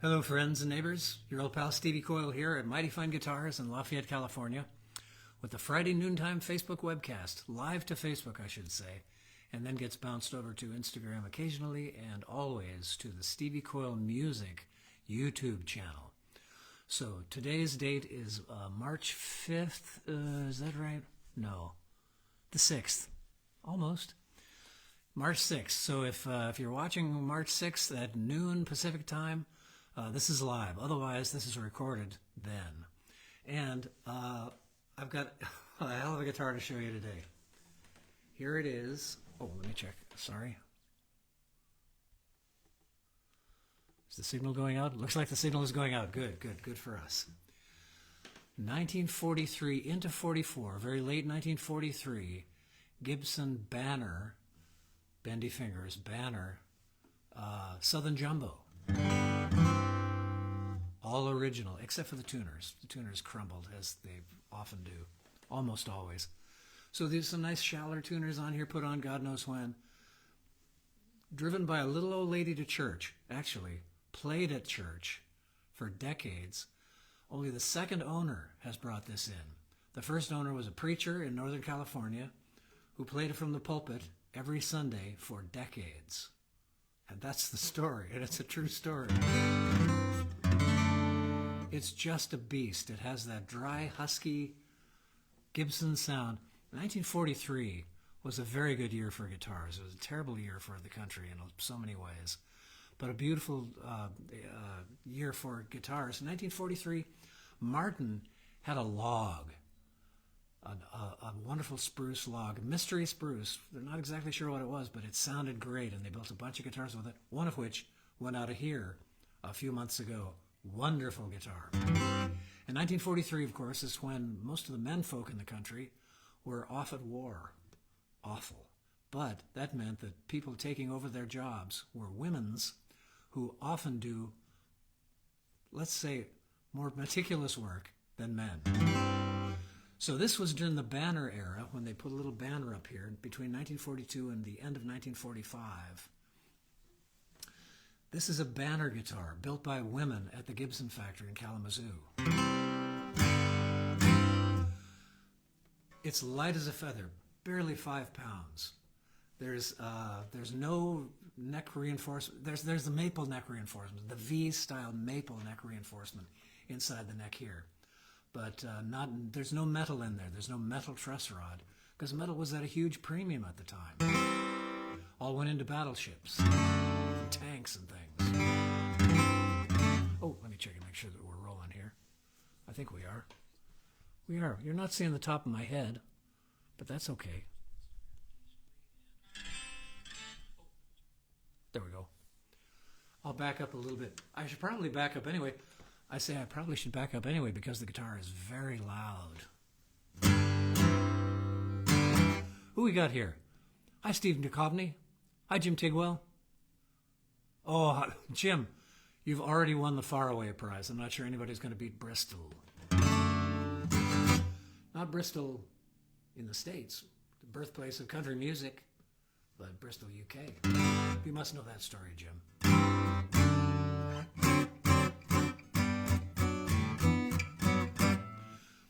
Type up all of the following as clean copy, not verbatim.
Hello friends and neighbors, your old pal Stevie Coyle here at Mighty Fine Guitars in Lafayette, California with the Friday noontime Facebook webcast, live to Facebook I should say, and then gets bounced over to Instagram occasionally and always to the Stevie Coyle Music YouTube channel. So today's date is March 5th, is that right? No, the 6th, almost. March 6th, so if you're watching March 6th at noon Pacific time, this is live. Otherwise, this is recorded then. And I've got a hell of a guitar to show you today. Here it is. Oh, let me check. Sorry. Is the signal going out? Looks like the signal is going out. Good for us. 1943 into 44, very late 1943, Gibson Banner, bendy fingers, Banner, Southern Jumbo. All original, except for the tuners. The tuners crumbled, as they often do, almost always. So there's some nice Schaller tuners on here, put on God knows when. Driven by a little old lady to church, actually. Played at church for decades. Only the second owner has brought this in. The first owner was a preacher in Northern California who played it from the pulpit every Sunday for decades. And that's the story, and it's a true story. It's just a beast. It has that dry, husky Gibson sound. 1943 was a very good year for guitars. It was a terrible year for the country in so many ways, but a beautiful year for guitars. In 1943, Martin had a log, a wonderful spruce log, mystery spruce. They're not exactly sure what it was, but it sounded great, and they built a bunch of guitars with it, one of which went out of here a few months ago. Wonderful guitar. In 1943, of course, is when most of the menfolk in the country were off at war. Awful. But that meant that people taking over their jobs were women's who often do, let's say, more meticulous work than men. So this was during the Banner era, when they put a little banner up here between 1942 and the end of 1945. This is a Banner guitar built by women at the Gibson factory in Kalamazoo. It's light as a feather, barely 5 pounds. There's no neck reinforcement. There's the maple neck reinforcement, the V-style maple neck reinforcement inside the neck here. But there's no metal in there. There's no metal truss rod, because metal was at a huge premium at the time. All went into battleships, tanks and things. Oh, let me check and make sure that we're rolling here. I think we are. We are. You're not seeing the top of my head, but that's okay. There we go. I'll back up a little bit. I should probably back up anyway. I say I probably should back up anyway because the guitar is very loud. Who we got here? Hi, Stephen Duchovny. Hi, Jim Tigwell. Oh, Jim, you've already won the Faraway Prize. I'm not sure anybody's going to beat Bristol. Not Bristol in the States, the birthplace of country music, but Bristol, UK. You must know that story, Jim.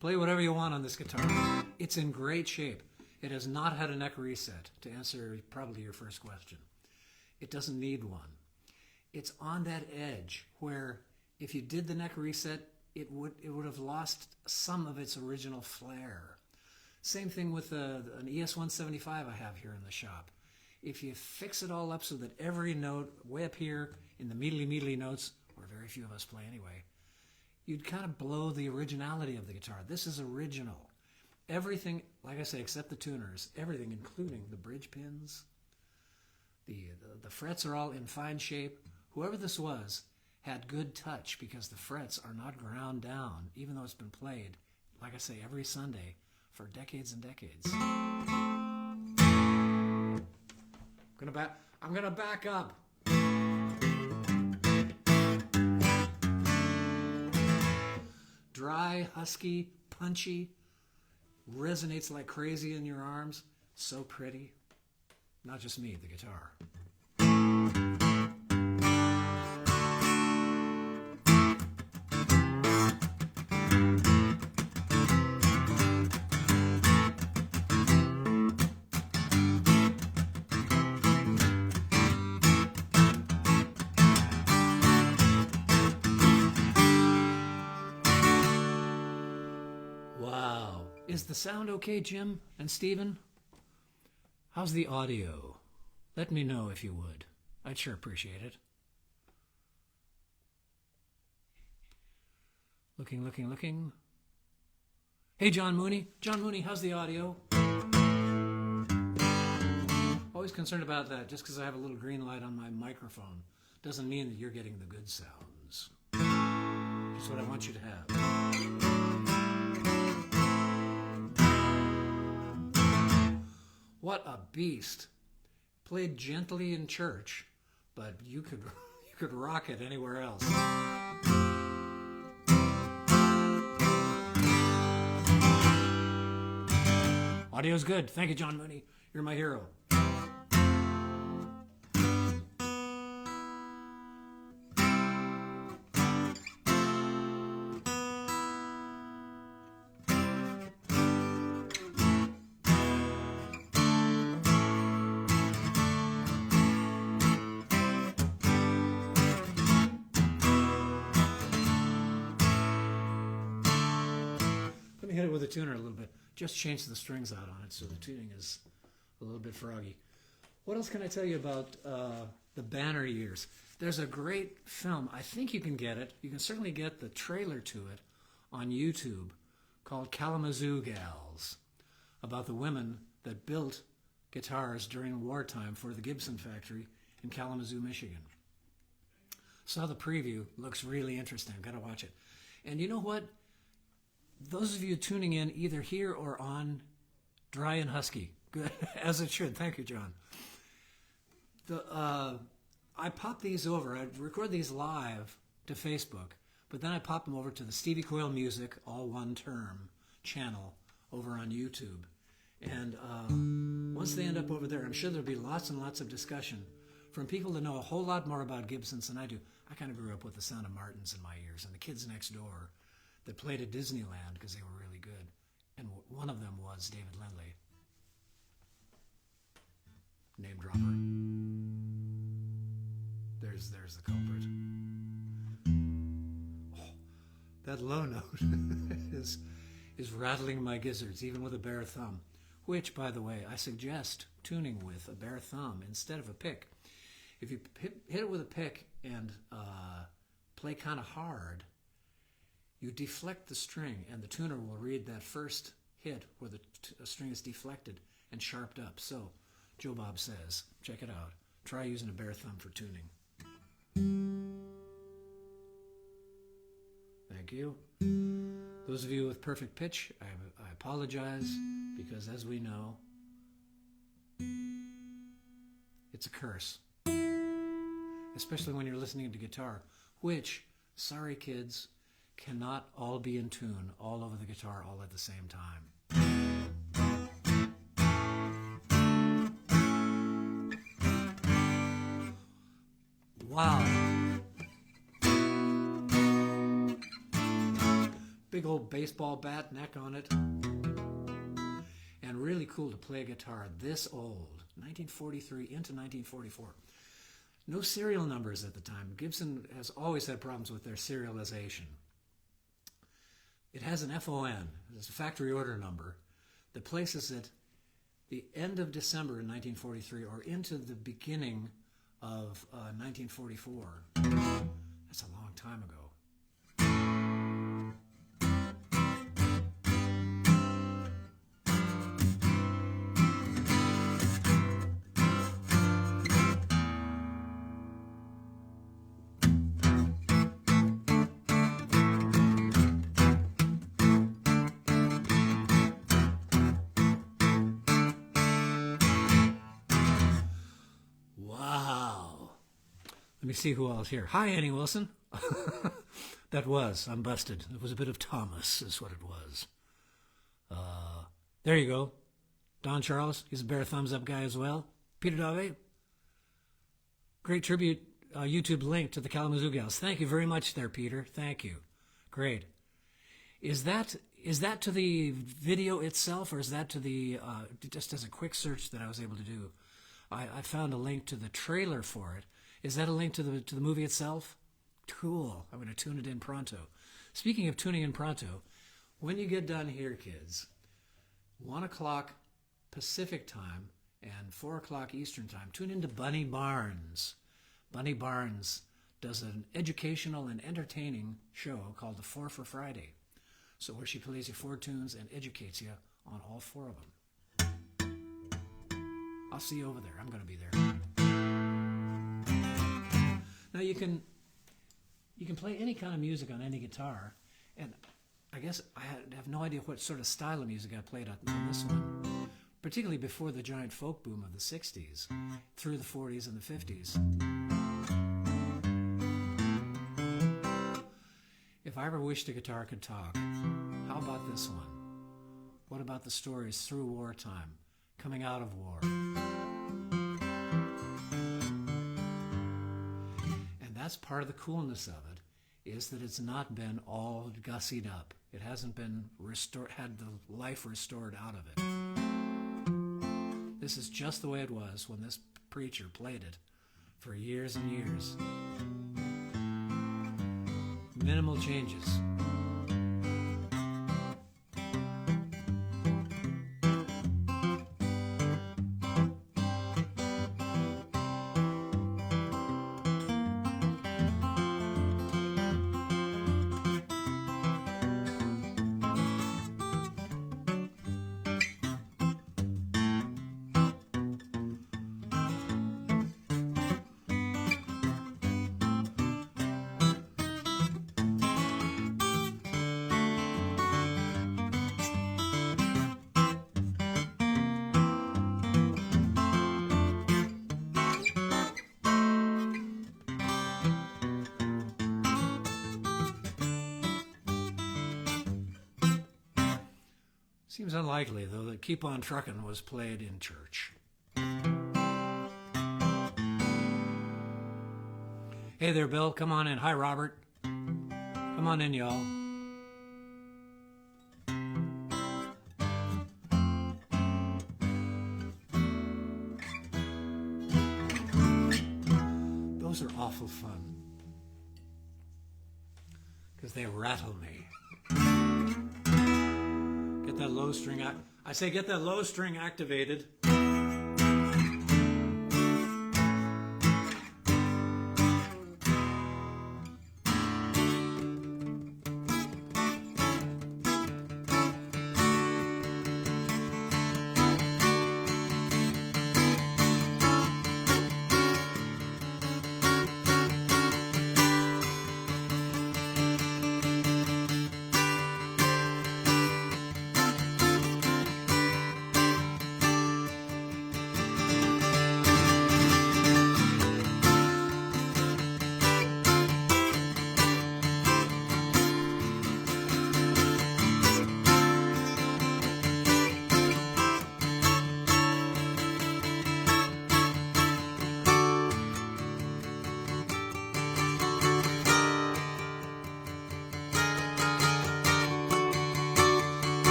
Play whatever you want on this guitar. It's in great shape. It has not had a neck reset, to answer probably your first question. It doesn't need one. It's on that edge where if you did the neck reset, it would have lost some of its original flair. Same thing with an ES-175 I have here in the shop. If you fix it all up so that every note way up here in the mealy notes, where very few of us play anyway, you'd kind of blow the originality of the guitar. This is original. Everything, like I say, except the tuners, everything, including the bridge pins, the frets are all in fine shape. Whoever this was had good touch because the frets are not ground down, even though it's been played, like I say, every Sunday for decades and decades. I'm gonna back up. Dry, husky, punchy, resonates like crazy in your arms. So pretty. Not just me, the guitar. Is the sound okay, Jim and Stephen? How's the audio? Let me know if you would. I'd sure appreciate it. Looking. Hey, John Mooney. John Mooney, how's the audio? Always concerned about that. Just because I have a little green light on my microphone doesn't mean that you're getting the good sounds. That's what I want you to have. What a beast. Played gently in church, but you could rock it anywhere else. Audio's good. Thank you, John Mooney. You're my hero. Let me hit it with a tuner a little bit. Just change the strings out on it so the tuning is a little bit froggy. What else can I tell you about the Banner years? There's a great film. I think you can get it. You can certainly get the trailer to it on YouTube called Kalamazoo Gals, about the women that built guitars during wartime for the Gibson factory in Kalamazoo, Michigan. Saw the preview. Looks really interesting. Got to watch it. And you know what? Those of you tuning in either here or on Dry and Husky, good, as it should. Thank you, John. I pop these over. I record these live to Facebook, but then I pop them over to the Stevie Coyle Music, all one term, channel over on YouTube. And once they end up over there, I'm sure there'll be lots and lots of discussion from people that know a whole lot more about Gibsons than I do. I kind of grew up with the sound of Martins in my ears and the kids next door that played at Disneyland because they were really good. And one of them was David Lindley. Name dropper. There's the culprit. Oh, that low note is rattling my gizzards, even with a bare thumb. Which, by the way, I suggest tuning with a bare thumb instead of a pick. If you hit it with a pick and play kind of hard, you deflect the string, and the tuner will read that first hit where the string is deflected and sharped up. So, Joe Bob says, check it out. Try using a bare thumb for tuning. Thank you. Those of you with perfect pitch, I apologize, because as we know, it's a curse. Especially when you're listening to guitar, which, sorry kids, cannot all be in tune all over the guitar all at the same time. Wow. Big old baseball bat neck on it. And really cool to play a guitar this old, 1943 into 1944. No serial numbers at the time. Gibson has always had problems with their serialization. It has an FON, it's a factory order number, that places it the end of December in 1943 or into the beginning of 1944. That's a long time ago. Let me see who else here. Hi, Annie Wilson. I'm busted. It was a bit of Thomas, is what it was. There you go. Don Charles, he's a bare thumbs up guy as well. Peter Dave. Great tribute YouTube link to the Kalamazoo Gals. Thank you very much there, Peter. Thank you. Great. Is that to the video itself, or is that to the, just as a quick search that I was able to do, I found a link to the trailer for it. Is that a link to the movie itself? Cool. I'm going to tune it in pronto. Speaking of tuning in pronto, when you get done here, kids, 1 o'clock Pacific time and 4 o'clock Eastern time. Tune into Bunny Barnes. Bunny Barnes does an educational and entertaining show called The 4 for Friday. So where she plays you 4 tunes and educates you on all 4 of them. I'll see you over there. I'm going to be there. Now you can play any kind of music on any guitar, and I guess I have no idea what sort of style of music I played on this one, particularly before the giant folk boom of the 60s, through the 40s and the 50s. If I ever wished a guitar could talk, how about this one? What about the stories through wartime, coming out of war? And that's part of the coolness of it, is that it's not been all gussied up. It hasn't been had the life restored out of it. This is just the way it was when this preacher played it for years and years. Minimal changes. Seems unlikely, though, that Keep On Truckin' was played in church. Hey there, Bill. Come on in. Hi, Robert. Come on in, y'all. Those are awful fun, because they rattle me. Get that low string I say get that low string activated.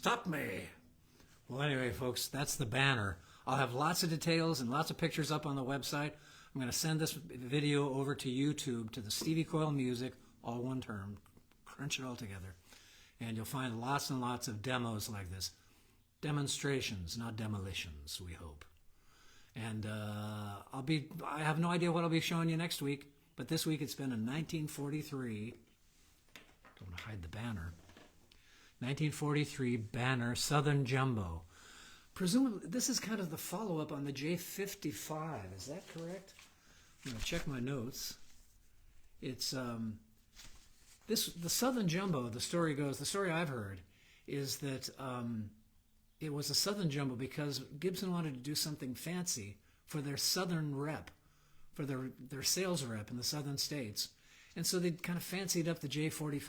Stop me. Well, anyway, folks, that's the banner. I'll have lots of details and lots of pictures up on the website. I'm going to send this video over to YouTube, to the Stevie Coyle Music, all one term. Crunch it all together. And you'll find lots and lots of demos like this. Demonstrations, not demolitions, we hope. And I have no idea what I'll be showing you next week, but this week it's been in 1943. Don't want to hide the banner. 1943 Banner Southern Jumbo. Presumably, this is kind of the follow-up on the J55. Is that correct? I'm going to check my notes. It's the Southern Jumbo. The story goes. The story I've heard is that it was a Southern Jumbo because Gibson wanted to do something fancy for their Southern rep, for their sales rep in the Southern states, And so they kind of fancied up the J45,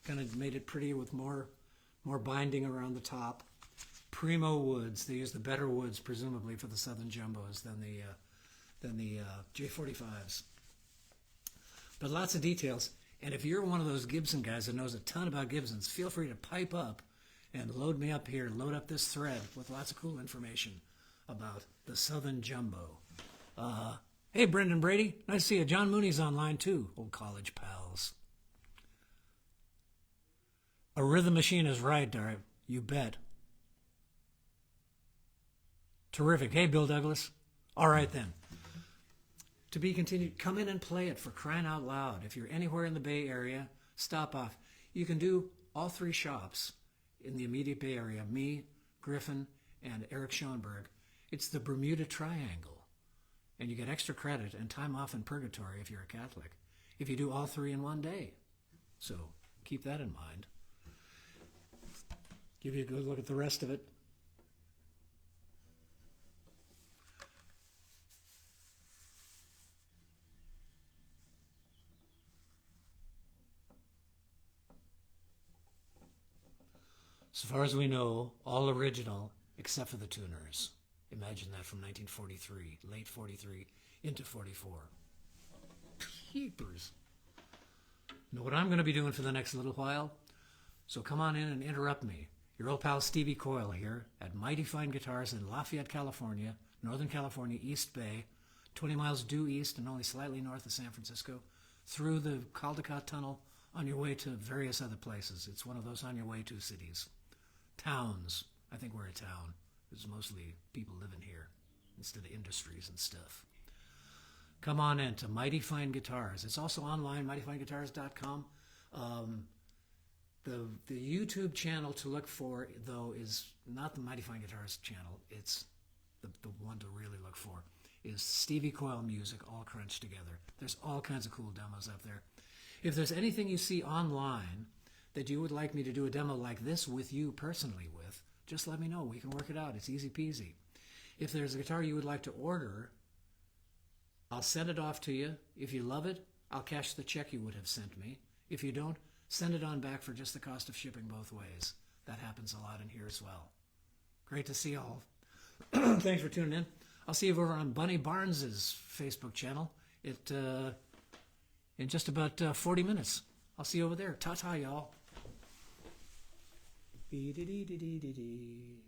kind of made it prettier with more binding around the top. Primo woods. They used the better woods, presumably, for the Southern Jumbos than the J45s. But lots of details. And if you're one of those Gibson guys that knows a ton about Gibsons, feel free to pipe up and load me up here, load up this thread with lots of cool information about the Southern Jumbo. Hey, Brendan Brady. Nice to see you. John Mooney's online, too. Old college pals. A rhythm machine is right, Darby. You bet. Terrific. Hey, Bill Douglas. All right, then. To be continued, come in and play it, for crying out loud. If you're anywhere in the Bay Area, stop off. You can do all three shops in the immediate Bay Area, me, Griffin, and Eric Schoenberg. It's the Bermuda Triangle. And you get extra credit and time off in purgatory if you're a Catholic, if you do all three in one day. So keep that in mind. Give you a good look at the rest of it. As far as we know, all original except for the tuners. Imagine that, from 1943, late 43 into 44. Peepers. Know what I'm going to be doing for the next little while? So come on in and interrupt me. Your old pal Stevie Coyle here at Mighty Fine Guitars in Lafayette, California, Northern California, East Bay, 20 miles due east and only slightly north of San Francisco, through the Caldecott Tunnel on your way to various other places. It's one of those on your way to cities. Towns. I think we're a town. There's mostly people living here instead of industries and stuff. Come on in to Mighty Fine Guitars. It's also online, mightyfineguitars.com. The YouTube channel to look for, though, is not the Mighty Fine Guitars channel. It's the one to really look for is Stevie Coyle Music, all crunched together. There's all kinds of cool demos up there. If there's anything you see online that you would like me to do a demo like this with you personally with, just let me know. We can work it out. It's easy peasy. If there's a guitar you would like to order, I'll send it off to you. If you love it, I'll cash the check you would have sent me. If you don't, send it on back for just the cost of shipping both ways. That happens a lot in here as well. Great to see you all. Thanks for tuning in. I'll see you over on Bunny Barnes's Facebook channel in just about 40 minutes. I'll see you over there. Ta-ta, y'all. Dee dee dee dee dee dee.